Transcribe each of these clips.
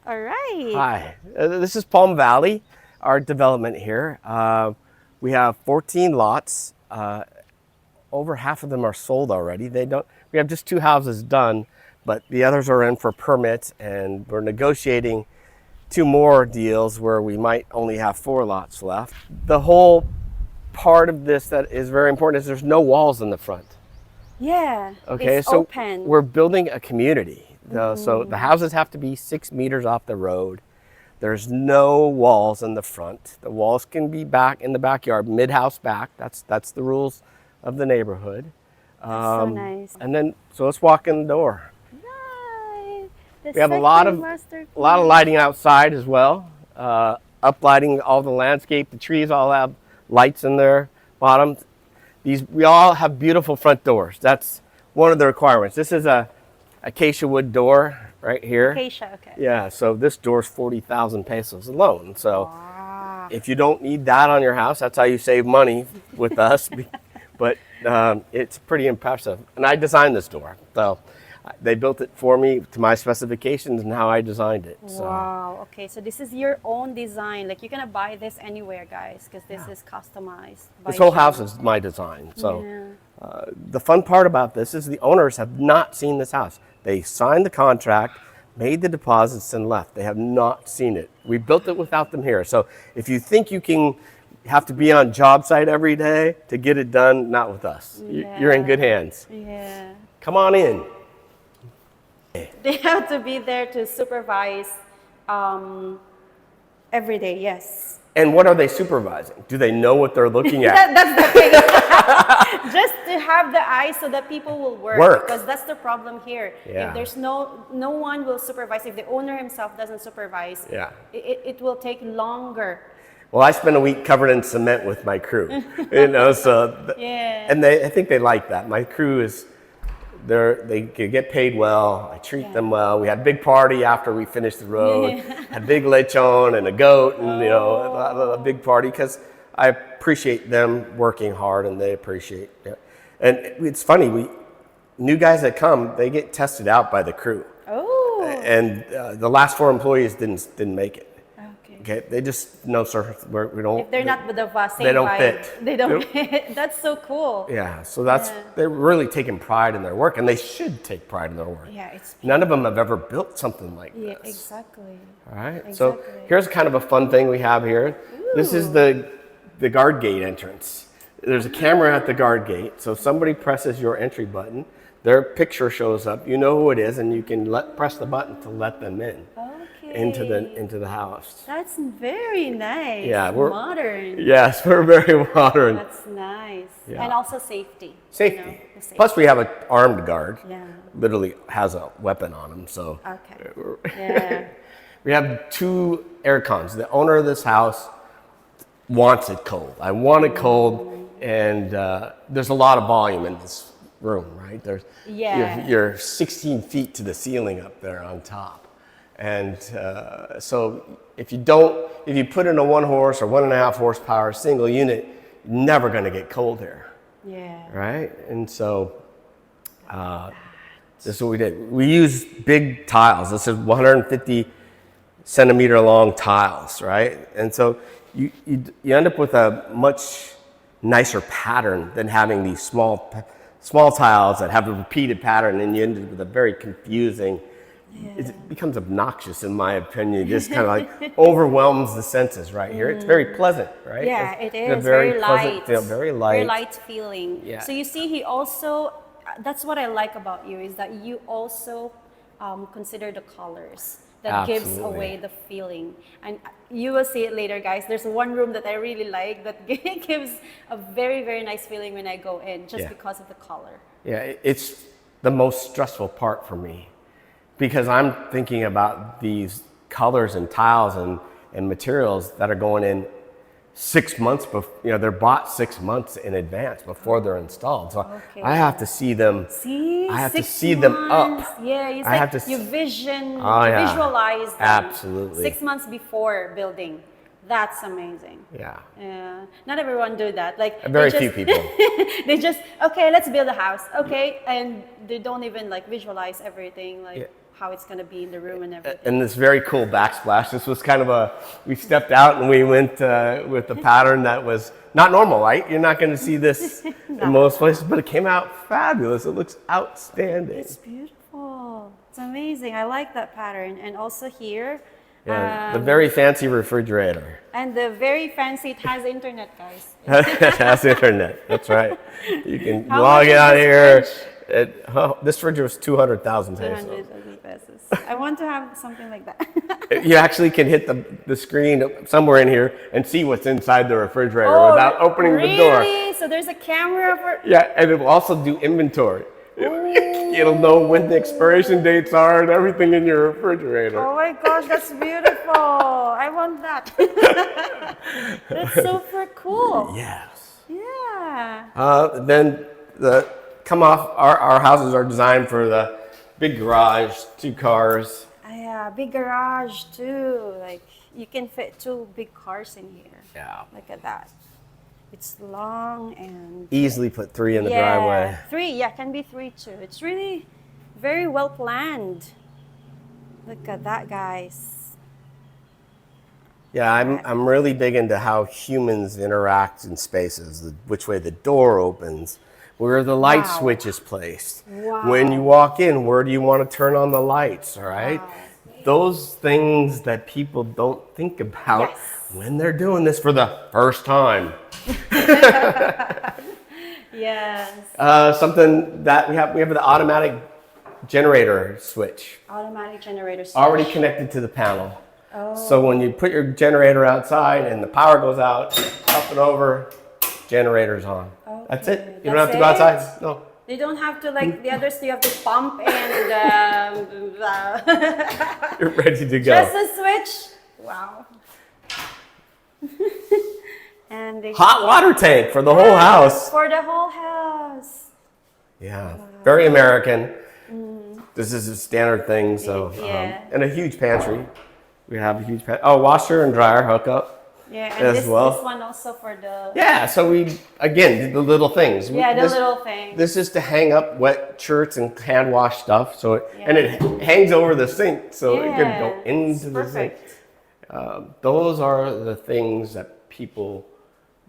All right. Hi, this is Palm Valley, our development here. We have 14 lots. Over half of them are sold already. They don't. We have just 2 houses done, but the others are in for permits, and we're negotiating 2 more deals where we might only have 4 lots left. The whole part of this that is very important is there's no walls in the front. Yeah, Okay, it's so open. we're building a community. So the houses have to be 6 meters off the road. There's no walls in the front. The walls can be back in the backyard, mid-house back. That's the rules of the neighborhood. That's so nice. And then, so let's walk in the door. Right. The We have a lot second of masterpiece. lighting outside as well. Uplighting all the landscape. The trees all have lights in their bottoms. We all have beautiful front doors. That's one of the requirements. This is a acacia wood door right here. Acacia, okay. Yeah, so this door's 40,000 pesos alone. So Wow. if you don't need that on your house, that's how you save money with us. But it's pretty impressive. And I designed this door. So they built it for me to my specifications and how I designed it. So. Wow. Okay, so this is your own design. Like you're gonna buy this anywhere, guys, because this is customized. By This whole Sean. house is my design. So Yeah. the fun part about this is the owners have not seen this house. They signed the contract, made the deposits, and left. They have not seen it. We built it without them here. So if you think you can have to be on job site every day to get it done, not with us. You're in good hands. Yeah. Come on in. They have to be there to supervise every day. Yes. And what are they supervising? Do they know what they're looking at? That's the thing. Just to have the eyes so that people will work. Because that's the problem here. Yeah. If there's no one will supervise, if the owner himself doesn't supervise, Yeah. it will take longer. Well, I spent a week covered in cement with my crew, Yeah. and I think they like that. My crew they get paid well. I treat them well. We had a big party after we finished the road. Had a big lechon and a goat, and a big party because I appreciate them working hard, and they appreciate it. And it's funny, new guys that come, they get tested out by the crew. Oh. And the last 4 employees didn't make it. Okay. Okay, they just no sir, we don't. If they're not with the same they don't vibe, fit. They don't fit. That's so cool. Yeah, so they're really taking pride in their work, and they should take pride in their work. Yeah, it's None of them have ever built something like this. exactly. All right. Exactly. So here's kind of a fun thing we have here. This is the guard gate entrance. There's a camera at the guard gate, so if somebody presses your entry button, their picture shows up. You know who it is, and you can press the button to let them in. Into the house. That's very nice. Yeah, we're modern. Yes, we're very modern. That's nice. Yeah. And also safety. Safety. The safety. Plus, we have an armed guard. Yeah. Literally has a weapon on him. So. Okay. Yeah. We have 2 air cons. The owner of this house wants it cold. I want it cold, and there's a lot of volume in this room, right? You're 16 feet to the ceiling up there on top. And so if you put in a 1 horse or 1.5 horsepower single unit, you're never going to get cold here. Yeah. Right? And so this is what we did. We use big tiles. This is 150 centimeter long tiles, right? And so you end up with a much nicer pattern than having these small tiles that have a repeated pattern, and you end up with a very confusing. It becomes obnoxious, in my opinion. It just kind of like overwhelms the senses right here. It's very pleasant, right? Yeah, it's it is. very light. pleasant feel, very light. Very light feeling. Yeah. So you see, he also, that's what I like about you, is that you also consider the colors. That gives Absolutely. away the feeling. And you will see it later, guys. There's one room that I really like that gives a very, very nice feeling when I go in, just because of the color. Yeah, it's the most stressful part for me, because I'm thinking about these colors and tiles and materials that are going in 6 months before, they're bought 6 months in advance before they're installed. So I have to see them. I have to see them up. Yeah, it's I like have to you visualize them Absolutely. 6 months before building. That's amazing. Yeah. Yeah. Not everyone do that. Like Very few people. They just let's build a house. Okay, and they don't even like visualize everything. Like how it's going to be in the room and everything. And this very cool backsplash. This was kind of we stepped out and we went with a pattern that was not normal, right? You're not going to see this in most places, but it came out fabulous. It looks outstanding. It's beautiful. It's amazing. I like that pattern. And also here. Yeah, the very fancy refrigerator. And the very fancy, it has internet, guys. It has internet. That's right. You can How log much is out this here. fridge? This fridge was 200,000 pesos. 200,000 pesos. I want to have something like that. You actually can hit the screen somewhere in here and see what's inside the refrigerator without opening the door. Really? So there's a camera for... Yeah, and it will also do inventory. It'll know when the expiration dates are and everything in your refrigerator. Oh my gosh, that's beautiful. I want that. That's super cool. Yes. Yeah. Then our houses are designed for the big garage, 2 cars. Yeah, big garage too. Like you can fit 2 big cars in here. Yeah. Look at that. It's long and Easily put 3 in the driveway. 3, can be 3 too. It's really very well planned. Look at that, guys. Yeah, I'm really big into how humans interact in spaces, which way the door opens, where the light switch is placed. Wow. When you walk in, where do you want to turn on the lights, all right? Wow. Those things that people don't think about when they're doing this for the first time. Yes. Something that we have the automatic generator switch. Automatic generator switch. Already connected to the panel. Oh. So when you put your generator outside and the power goes out, up and over, generator's on. Okay. That's it. You don't That's have to go outside. No. You don't have to, like the others, you have to pump and You're ready to go. just a switch. Wow. And the Hot water tank for the whole house. For the whole house. Yeah. Very American. This is a standard thing. So, Yeah. and a huge pantry. We have a huge washer and dryer hookup. Yeah, and as this well. one also for the... Yeah, so we, again, the little things. Yeah, the This- little thing. This is to hang up wet shirts and hand wash stuff. So and it hangs over the sink, so it can go into the sink. Those are the things that people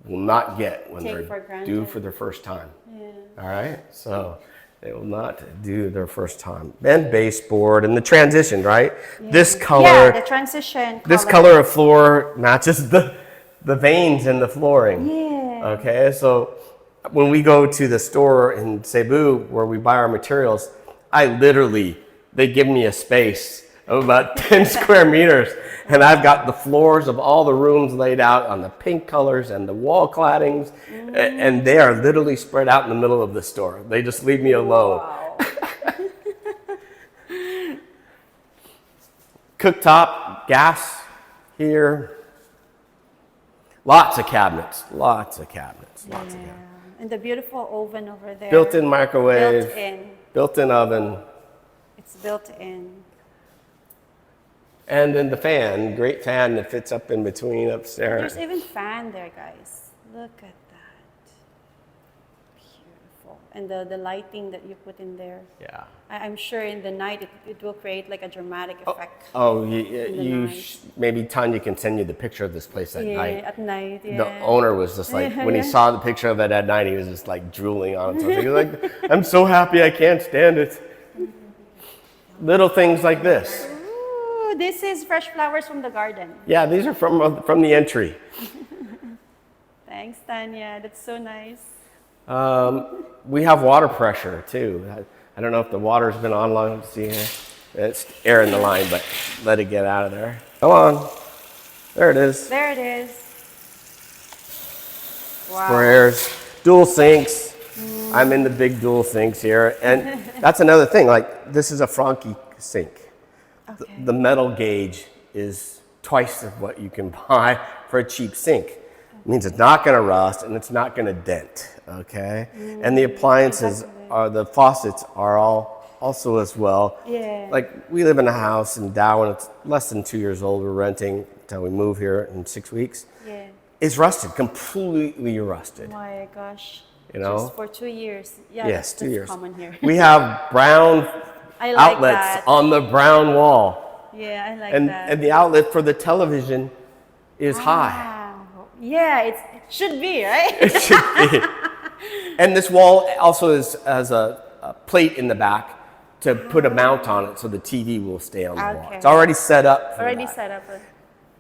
will not get when Take for they're granted. due for their first time. Yeah. All right, so they will not do their first time. And baseboard and the transition, right? This color. Yeah, the transition This color of floor matches the veins in the flooring. Yeah. Okay, so when we go to the store in Cebu where we buy our materials, they give me a space of about 10 square meters, and I've got the floors of all the rooms laid out on the pink colors and the wall claddings, and they are literally spread out in the middle of the store. They just leave me alone. Wow. Cooktop, gas here. Lots of cabinets. And the beautiful oven over there. Built-in microwave. Built-in. Built-in oven. It's built in. And then the fan, great fan that fits up in between upstairs. There's even fan there, guys. Look at that. Beautiful. And the lighting that you put in there. Yeah. I'm sure in the night it will create like a dramatic effect. Maybe Tanya can send you the picture of this place at Yeah, night. at night, yeah. The owner was just like, when he saw the picture of it at night, he was just like drooling on it. So he was like, I'm so happy, I can't stand it. Little things like this. Ooh, this is fresh flowers from the garden. Yeah, these are from the entry. Thanks, Tanya. That's so nice. We have water pressure too. I don't know if the water's been on long. See here, it's air in the line, but let it get out of there. Come on, there it is. There it is. Wow. Squares, dual sinks. I'm in the big dual sinks here, and that's another thing. Like this is a Franke sink. Okay. The metal gauge is twice of what you can buy for a cheap sink. It means it's not going to rust and it's not going to dent. Okay, and the appliances the faucets are all also as well. Yeah. Like we live in a house in Darwin. It's less than 2 years old. We're renting until we move here in 6 weeks. Yeah. It's rusted, completely rusted. Oh my gosh. You know? Just for 2 years. Yeah, Yes, that's 2 years. common here. We have brown I like outlets that. on the brown wall. Yeah, I like And that. and the outlet for the television is high. Wow. Yeah, it should be, right? It should be. And this wall also has a plate in the back to put a mount on it so the TV will stay on the wall. Okay. It's already set up for Already that. set up.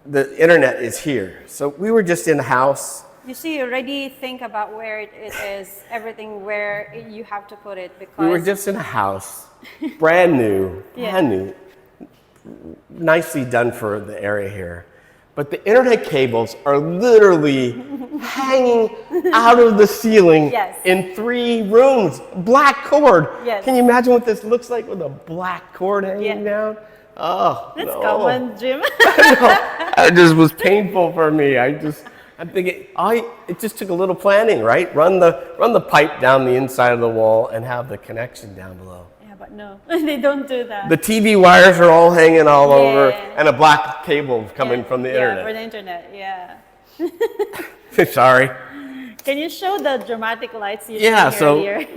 The internet is here. So we were just in the house. You see, you already think about where it is, everything where you have to put it because We were just in a house, brand new, nicely done for the area here. But the internet cables are literally hanging out of the ceiling Yes. in 3 rooms. Black cord. Yes. Can you imagine what this looks like with a black cord hanging Yeah. down? Oh, that's no. common, Jim. It just was painful for me. I'm thinking, it just took a little planning, right? Run the pipe down the inside of the wall and have the connection down below. Yeah, but no, they don't do that. The TV wires are all hanging all over, Yeah. and a black cable coming from the Yeah, internet. for the internet, yeah. Sorry. Can you show the dramatic lights you Yeah, showed so me earlier?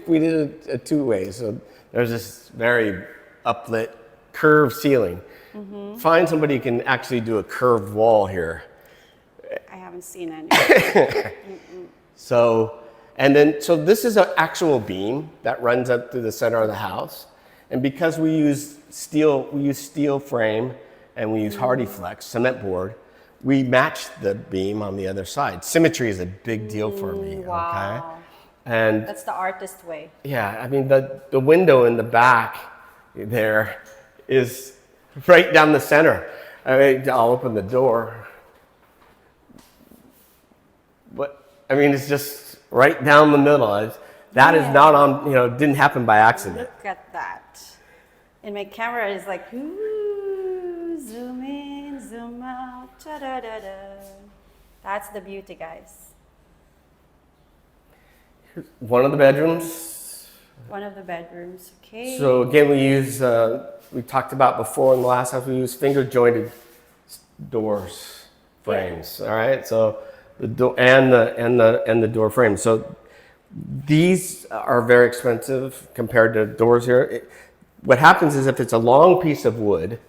we did it 2 ways. So there's this very uplit curved ceiling. Find somebody who can actually do a curved wall here. I haven't seen any. So this is an actual beam that runs up through the center of the house. And because we use steel frame and we use Hardy Flex, cement board, we match the beam on the other side. Symmetry is a big deal for me, Wow. okay? And That's the artist way. yeah, I mean, the window in the back there is right down the center. I mean, I'll open the door. But, I mean, it's just right down the middle. That is not on, didn't happen by accident. Look at that. And my camera is like, ooh, zoom in, zoom out, da-da-da-da. That's the beauty, guys. One of the bedrooms. One of the bedrooms, okay. So again, we talked about before in the last house, we use finger jointed doors, frames, all right? So the door and the door frame. So these are very expensive compared to doors here. What happens is if it's a long piece of wood,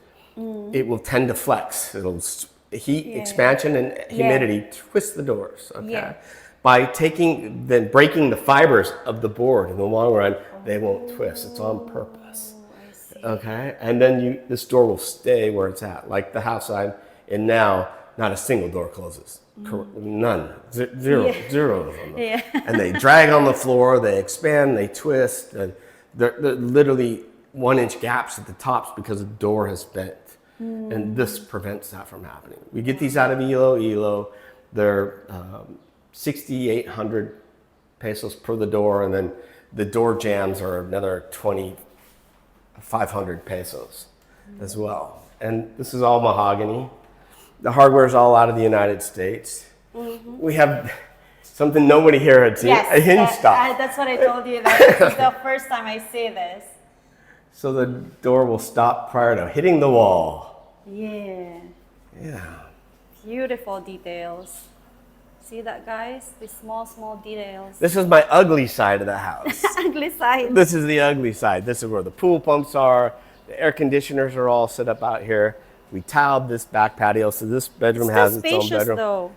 it will tend to flex. It'll heat expansion and humidity twist the doors, okay? Yeah. By breaking the fibers of the board in the long run, they won't twist. It's on purpose. I see. Okay, and then this door will stay where it's at. Like the house I'm in now, not a single door closes. None. Zero of them. Yeah. And they drag on the floor, they expand, they twist, and they're literally 1-inch gaps at the tops because the door has bent. And this prevents that from happening. We get these out of Elo. They're 6,800 pesos per the door, and then the door jambs are another 2,500 pesos as well. And this is all mahogany. The hardware is all out of the United States. We have something nobody here had seen, a hinge stop. That's what I told you. This is the first time I see this. So the door will stop prior to hitting the wall. Yeah. Yeah. Beautiful details. See that, guys? These small details. This is my ugly side of the house. Ugly side. This is the ugly side. This is where the pool pumps are. The air conditioners are all set up out here. We tiled this back patio, so this bedroom has its own spacious, bedroom. though.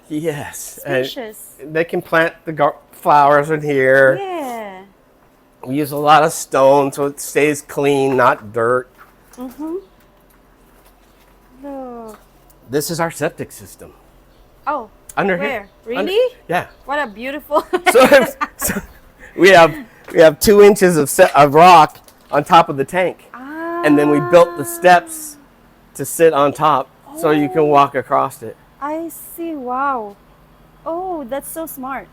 Yes. Spacious. And they can plant the flowers in here. Yeah. We use a lot of stone so it stays clean, not dirt. Look. This is our septic system. Oh. Under where? here. Really? Yeah. What a beautiful. So we have 2 inches of rock on top of the tank. And then we built the steps to sit on top so you can walk across it. I see. Wow. Oh, that's so smart.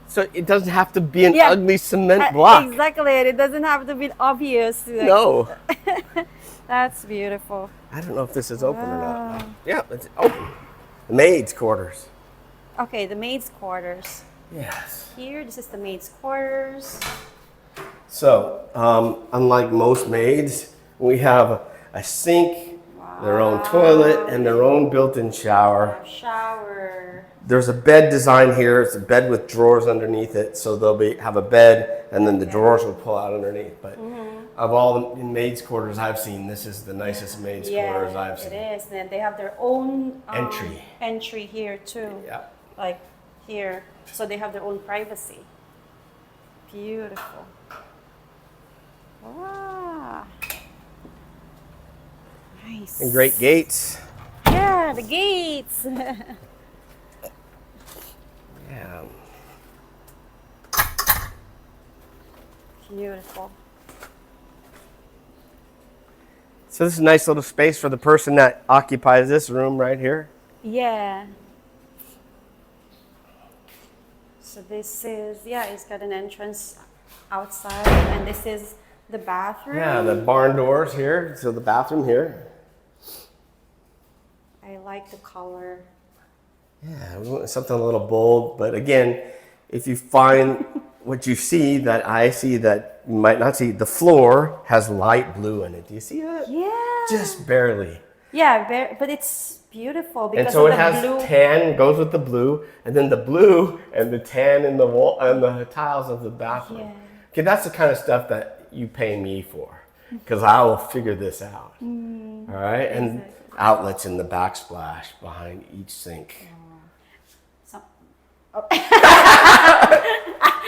So it doesn't have to be an ugly cement block. Exactly. It doesn't have to be obvious. Like, No. That's beautiful. I don't know if this is open or not. Yeah, it's open. The maid's quarters. Okay, the maid's quarters. Yes. Here, this is the maid's quarters. So, unlike most maids, we have a sink their own toilet, and their own built-in shower. Shower. There's a bed design here. It's a bed with drawers underneath it, so they'll have a bed, and then the drawers will pull out underneath. But of all the maids' quarters I've seen, this is the nicest maids' quarters I've seen. It is. And they have their own entry here too. Yeah. Like here, so they have their own privacy. Beautiful. Wow. Nice. And great gates. Yeah, the gates. Yeah. Beautiful. So this is a nice little space for the person that occupies this room right here. Yeah. So this is, it's got an entrance outside, and this is the bathroom. Yeah, the barn doors here. So the bathroom here. I like the color. Yeah, we want something a little bold, but again, if you find what you see that I see that you might not see, the floor has light blue in it. Do you see that? Yeah. Just barely. Yeah, but it's beautiful because and so of it has blue. Tan goes with the blue, and then the blue and the tan in the wall and the tiles of the bathroom. Yeah. Okay, that's the kind of stuff that you pay me for, because I will figure this out. All right, and outlets in the backsplash behind each sink.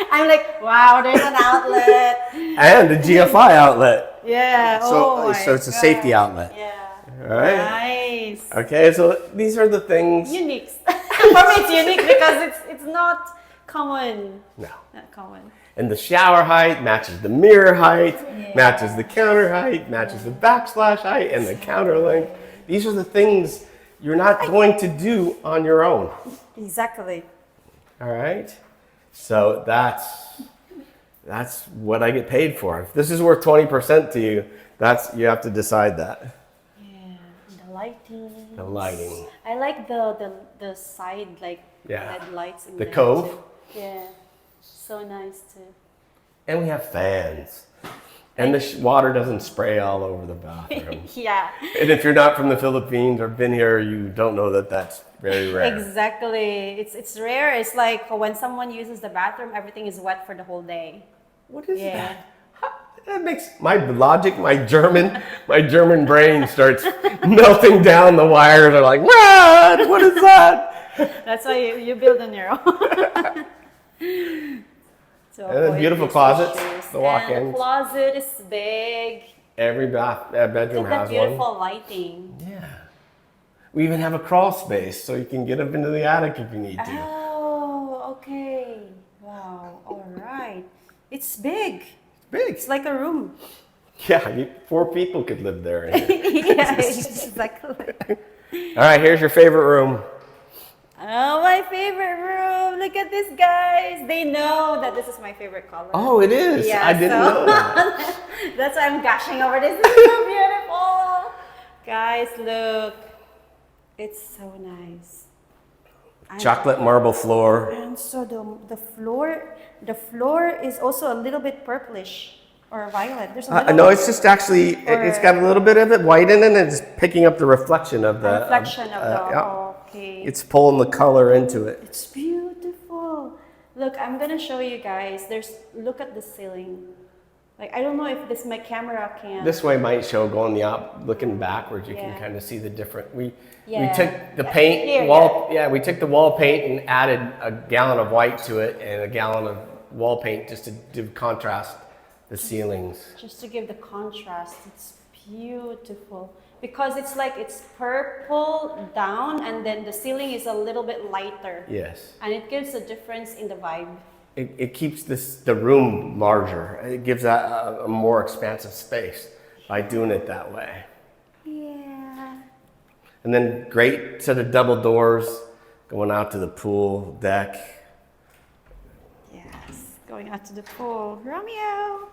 I'm like, wow, there's an outlet. And a GFI outlet. Yeah. So it's a safety outlet. Yeah. All right. Nice. Okay, so these are the things. Unique. For me, it's unique because it's not common. No. Not common. And the shower height matches the mirror height, matches the counter height, matches the backslash height, and the counter length. These are the things you're not going to do on your own. Exactly. All right. So that's what I get paid for. If this is worth 20% to you, you have to decide that. Yeah. The lighting. The lighting. I like the side LED lights in the there cove. too. Yeah. So nice too. And we have fans. And the water doesn't spray all over the bathroom. Yeah. And if you're not from the Philippines or been here, you don't know that that's very rare. Exactly. It's rare. It's like when someone uses the bathroom, everything is wet for the whole day. What is that? That makes my logic, my German brain starts melting down. The wires are like, what? What is that? That's why you build on your own. So and then beautiful closets, the walk-in. The closet is big. Every bedroom has one. Beautiful lighting. Yeah. We even have a crawl space, so you can get up into the attic if you need to. Oh, okay. Wow. All right. It's big. It's big. It's like a room. Yeah, 4 people could live there. Yeah, exactly. All right, here's your favorite room. Oh, my favorite room. Look at this, guys. They know that this is my favorite color. Oh, it is? Yeah, I didn't know that. That's why I'm gushing over this. This is so beautiful. Guys, look. It's so nice. Chocolate marble floor. And so the floor is also a little bit purplish or violet. There's a little No, it's just actually, it's got a little bit of it white in it, and it's picking up the reflection of the... Okay. It's pulling the color into it. It's beautiful. Look, I'm gonna show you guys. Look at the ceiling. Like, I don't know if my camera can. This way might show going looking backwards. You can kind of see the different. We took the paint we took the wall paint and added a gallon of white to it and a gallon of wall paint just to do contrast the ceilings. Just to give the contrast. It's beautiful because it's purple down and then the ceiling is a little bit lighter. Yes. And it gives a difference in the vibe. It keeps the room larger. It gives a more expansive space by doing it that way. Yeah. And then great set of double doors going out to the pool deck. Yes, going out to the pool. Romeo!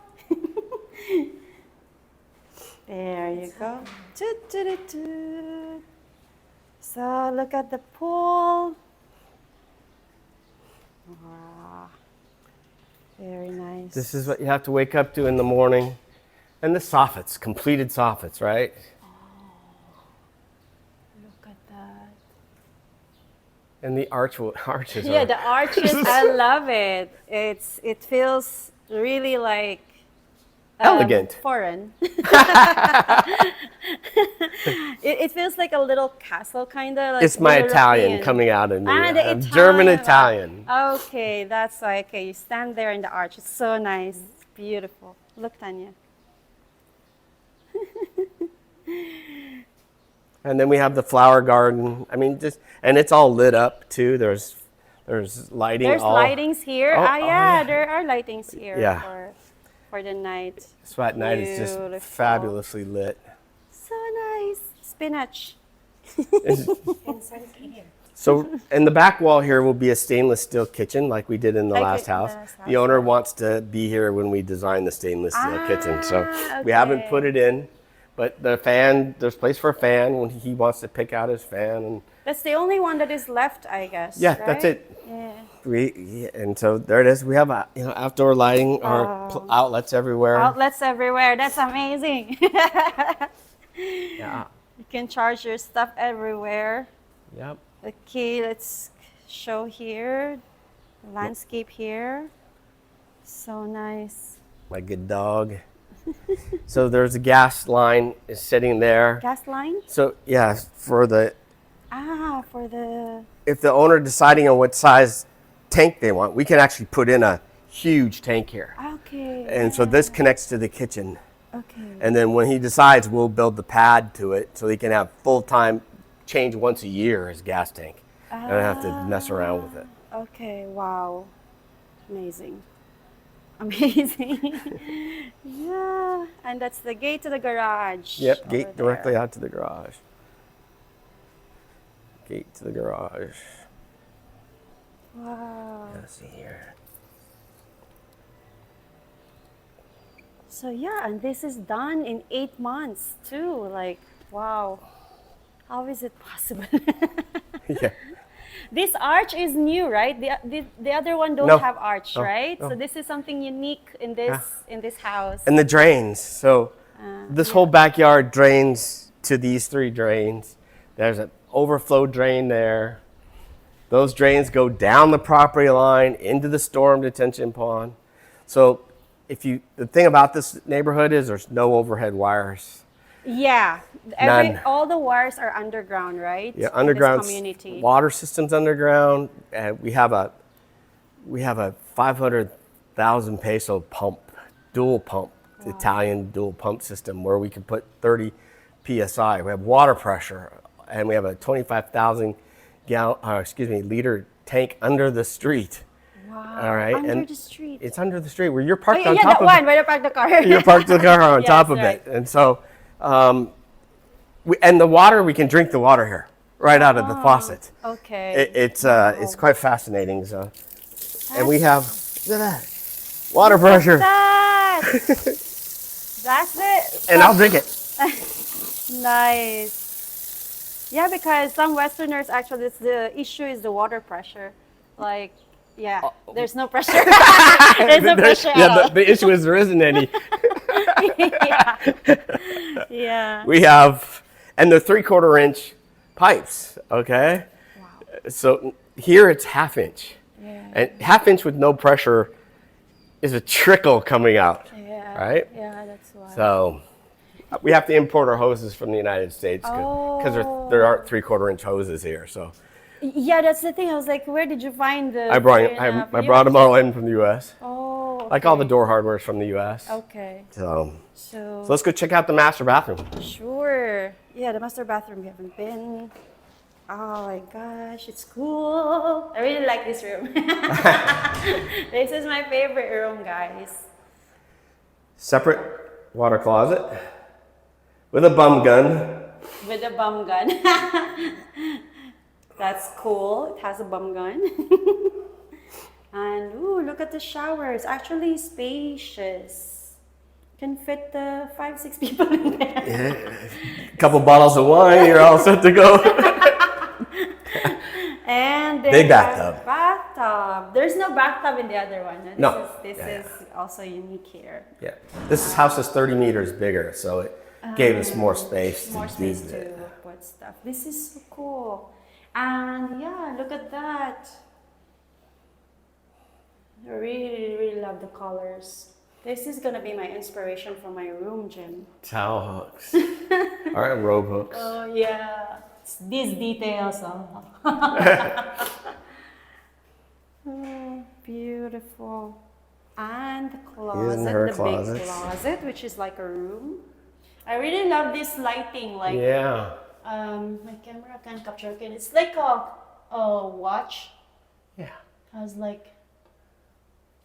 There you go. So look at the pool. Wow. Very nice. This is what you have to wake up to in the morning. And the soffits, completed soffits, right? And the arches Yeah, are the arches, I love it. It feels really like elegant. foreign. It feels like a little castle, kind of like It's my Italian European. coming out of me. The I'm Italian. German Italian. Okay, that's why. Okay, you stand there in the arch. It's so nice. It's beautiful. Look, Tanya. And then we have the flower garden. I mean, and it's all lit up too. There's lighting. There's lightings here. Oh, Yeah, there are lightings here Yeah. for the night. So at night it's just Beautiful. fabulously lit. So nice. Spinach. So in the back wall here will be a stainless steel kitchen like we did in the Like last it- house. last The house, owner yeah. wants to be here when we design the stainless steel kitchen. So we okay. haven't put it in, but the fan, there's place for a fan when he wants to pick out his fan. And That's the only one that is left, I guess. yeah, right? that's it. Yeah. And so there it is. We have outdoor lighting, our outlets everywhere. Outlets everywhere. That's amazing. Yeah. You can charge your stuff everywhere. Yep. Okay, let's show here. Landscape here. So nice. My good dog. So there's a gas line is sitting there. Gas line? So yeah, For the if the owner deciding on what size tank they want, we can actually put in a huge tank here. okay. And so this connects to the kitchen. Okay. And then when he decides, we'll build the pad to it so he can have full-time change once a year his gas tank. I don't have to mess around with it. Okay, wow. Amazing. Amazing. Yeah. And that's the gate to the garage. Yep, over gate directly there. out to the garage. Gate to the garage. Wow. Let's see here. So yeah, and this is done in 8 months too. Like, wow. How is it possible? Yeah. This arch is new, right? The other one don't No. have arch, No. right? No. So this is something unique in this house. And the drains. So this whole backyard drains to these 3 drains. There's an overflow drain there. Those drains go down the property line into the storm detention pond. So the thing about this neighborhood is there's no overhead wires. Yeah, None. all the wires are underground, right? Yeah, In this underground community. water systems underground. We have a 500,000 peso pump, dual pump, Italian dual pump system where we can put 30 psi. We have water pressure, and we have a 25,000 liter tank under the street. Wow. All right, Under the street. It's under the street where you're parked Oh, on yeah, top that of one where you park the car. You're parked the car on Yes, top of right. it, and so and the water, we can drink the water here right out of the faucet. Okay. It's quite fascinating. So, and we have look at that water pressure, That. That's it. and I'll drink it. Nice. Yeah, because some Westerners actually, the issue is the water pressure. Like, yeah, there's no pressure. There's no pressure at all. The issue is there isn't any. Yeah. Yeah. We have, and they're 3/4 inch pipes. Okay, so here it's 1/2 inch, and 1/2 inch with no pressure is a trickle coming out. Yeah. Right? Yeah, that's why. So we have to import our hoses from the United States because there aren't 3/4 inch hoses here. So Yeah, that's the thing. I was like, where did you find the? I brought them all in from the U.S. Oh. Okay. Like all the door hardware is from the U.S. Okay. So So. let's go check out the master bathroom. Sure. Yeah, the master bathroom we haven't been. Oh my gosh, it's cool. I really like this room. This is my favorite room, guys. Separate water closet with a bum gun. With a bum gun. That's cool. It has a bum gun. And ooh, look at the shower. It's actually spacious. Can fit 5-6 people in there. A couple bottles of wine, you're all set to go. And Big there's bathtub. a bathtub. There's no bathtub in the other one. No. This Yeah, is also unique here. Yeah, this house is 30 meters bigger, so it gave us more space More to do space to that. put stuff. This is so cool. And yeah, look at that. I really, really love the colors. This is gonna be my inspiration for my room, Jim. Towel hooks. All right, robe hooks. Oh yeah, it's these details. Oh. Oh, beautiful. And the Using her the big closets. closet, which is like a room. I really love this lighting. Like, Yeah. my camera can capture it. It's like a watch. Yeah. Has like,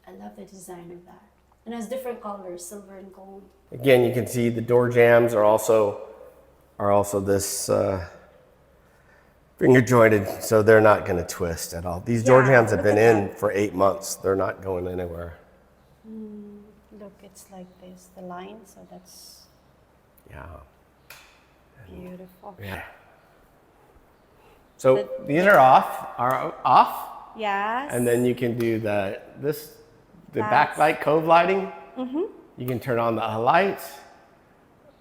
I love the design of that. And it has different colors, silver and gold. Again, you can see the door jambs are also this finger jointed, so they're not going to twist at all. These door Yeah, jambs have look been at in that. for 8 months. They're not going anywhere. Look, it's like this, the line, so that's Yeah. beautiful. Yeah. So these are off, Yes. and then you can do the That's- backlight cove lighting. You can turn on the lights,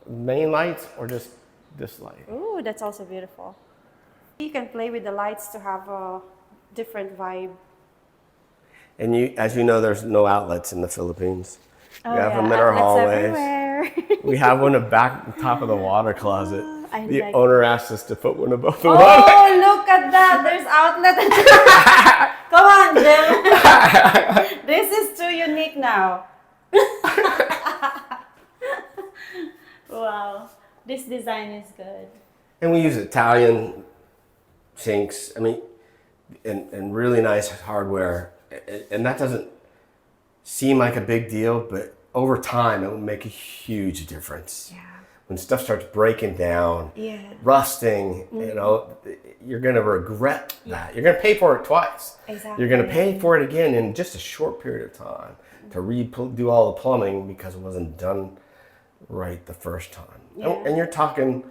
main lights, or just this light. Ooh, that's also beautiful. You can play with the lights to have a different vibe. And as you know, there's no outlets in the Philippines. Oh, We have yeah, them in our outlets hallways. everywhere. We have one at the top of the water closet. I The like owner asked us to put one above the water. Oh, look at that. There's outlet. Come on, Jim. This is too unique now. Wow. This design is good. And we use Italian sinks. I mean, and really nice hardware. And that doesn't seem like a big deal, but over time, it will make a huge difference. Yeah. When stuff starts breaking down, Yeah. rusting, you're going to regret that. You're going to pay for it twice. Exactly. You're going to pay for it again in just a short period of time to do all the plumbing because it wasn't done right the first time. Yeah. And you're talking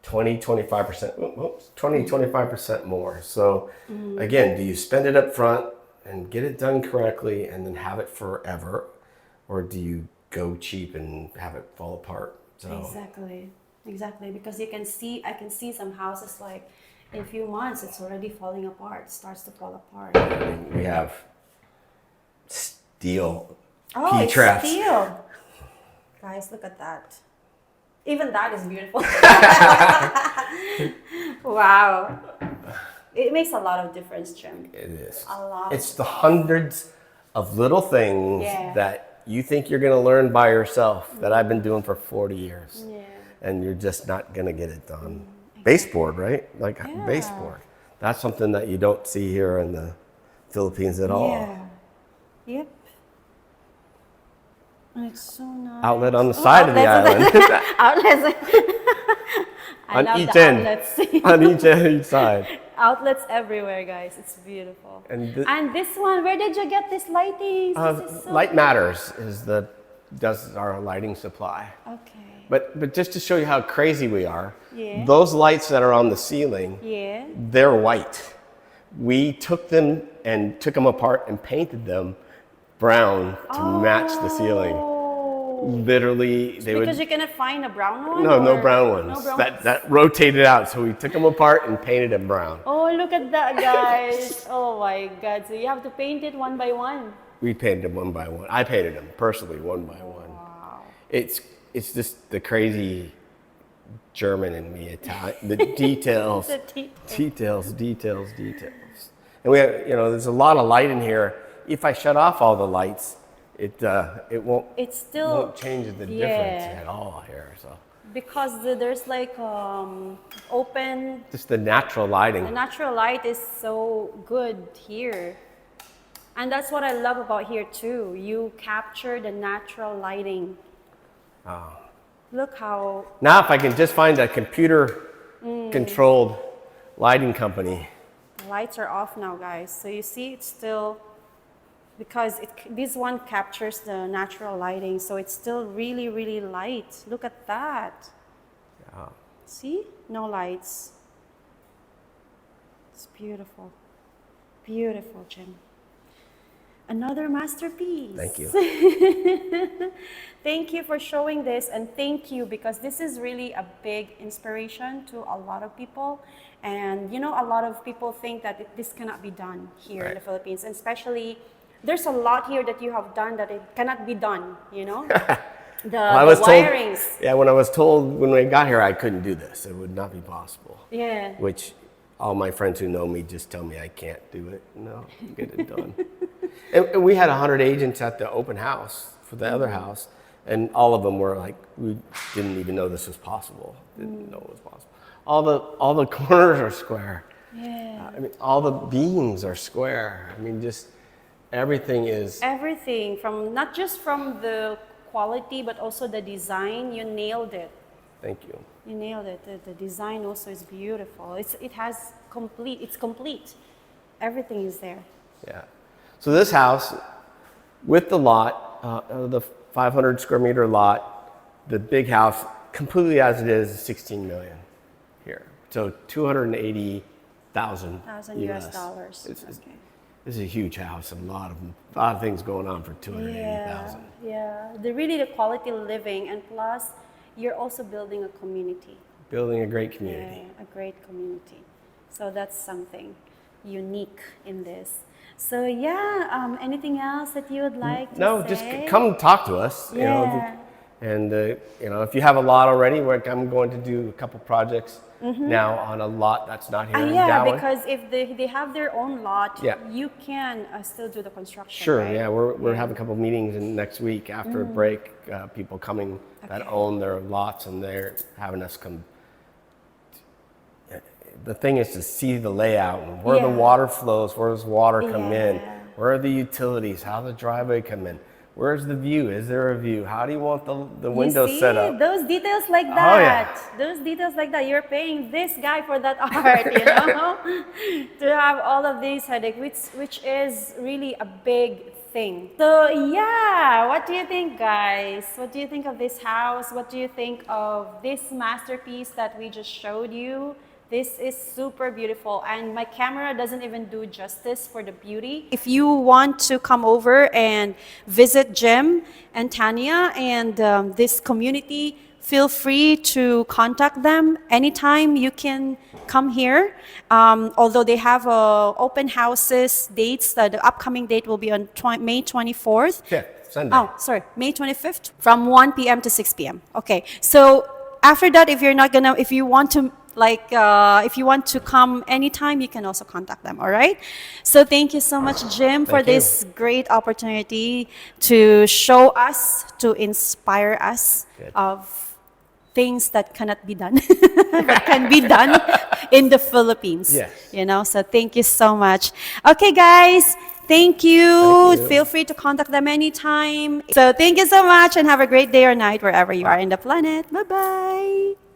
25% more. So again, do you spend it up front and get it done correctly and then have it forever? Or do you go cheap and have it fall apart? So Exactly. Because I can see some houses like in a few months it's already falling apart, starts to fall apart. we have steel Oh, it's P-traps. steel. Guys, look at that. Even that is beautiful. Wow. It makes a lot of difference, Jim. It is. A lot. It's the hundreds of little things Yeah. that you think you're going to learn by yourself that I've been doing for 40 years. Yeah. And you're just not going to get it done. Baseboard, right? Like Yeah. baseboard. That's something that you don't see here in the Philippines at all. Yeah. Yep. And it's so nice. Outlet on the side of the island. Outlets. I On love each the end. outlets. On each side. Outlets everywhere, guys. It's beautiful. And this one, where did you get this lighting? This is so Light good. Matters does our lighting supply. Okay. But just to show you how crazy we are, Yeah. those lights that are on the ceiling, Yeah. they're white. We took them apart and painted them brown to match the ceiling. Oh. Literally, they Because would. you cannot find a brown one? No or- brown ones. No brown That rotated out. So we took them apart and painted them brown. Oh, look at that, guys. Oh my God. So you have to paint it one by one. We painted them one by one. I painted them personally one by one. Wow. It's just the crazy German in me, Italian. The details, The details. And we have, there's a lot of light in here. If I shut off all the lights, it won't. It's still won't change the difference at all here. So because there's like open. just the natural lighting. The natural light is so good here. And that's what I love about here too. You capture the natural lighting. Oh. Look how Now, if I can just find a computer-controlled lighting company. the lights are off now, guys. So you see it's still, because this one captures the natural lighting. So it's still really, really light. Look at that. Yeah. See? No lights. It's beautiful. Beautiful, Jim. Another masterpiece. Thank you. Thank you for showing this, and thank you because this is really a big inspiration to a lot of people. And you know, a lot of people think that this cannot be done here in the Philippines, and especially there's a lot here that you have done that it cannot be done, you know? The wirings. When I was told when I got here I couldn't do this, it would not be possible. Yeah. Which all my friends who know me just tell me I can't do it. No, get it done. And we had 100 agents at the open house for the other house, and all of them were like, we didn't even know this was possible. Didn't know it was possible. All the corners are square. Yeah. I mean, all the beams are square. I mean, just everything is. Everything from not just from the quality, but also the design. You nailed it. Thank you. You nailed it. The design also is beautiful. It's complete. Everything is there. Yeah. So this house, with the lot, the 500 square meter lot, the big house, completely as it is 16 million here. So 280,000 US dollars. This is a huge house, and a lot of things going on for 280,000. Yeah. The quality of living, and plus, you're also building a community. Building a great community. Yeah, a great community. So that's something unique in this. So yeah, anything else that you would like to say? No, just come talk to us. Yeah. You know, and you know, if you have a lot already, I'm going to do a couple projects now on a lot that's not here in Darwin. Because if they have their own lot, you can still do the construction. Sure. Right? Yeah, we're having a couple meetings next week after a break. People coming that own their lots, and they're having us come. The thing is to see the layout and where the water flows, where does water come in, where are the utilities, how the driveway come in, where's the view, is there a view, how do you want the windows set up? Those details like that. Those details like that. You're paying this guy for that art, you know, to have all of these headaches, which is really a big thing. So yeah, what do you think, guys? What do you think of this house? What do you think of this masterpiece that we just showed you? This is super beautiful, and my camera doesn't even do justice for the beauty. If you want to come over and visit Jim and Tanya and this community, feel free to contact them anytime. You can come here. Although they have open houses dates, the upcoming date will be on May 24th. Yeah, Sunday. Oh, sorry, May 25th from 1 p.m. to 6 p.m. Okay, so after that, if you want to if you want to come anytime, you can also contact them, all right? So thank you so much, Jim, for this great opportunity to show us, to inspire us of things that cannot be done, but can be done in the Philippines. Yes. You know, so thank you so much. Okay, guys, thank you. Feel free to contact them anytime. So thank you so much, and have a great day or night wherever you are in the planet. Bye-bye.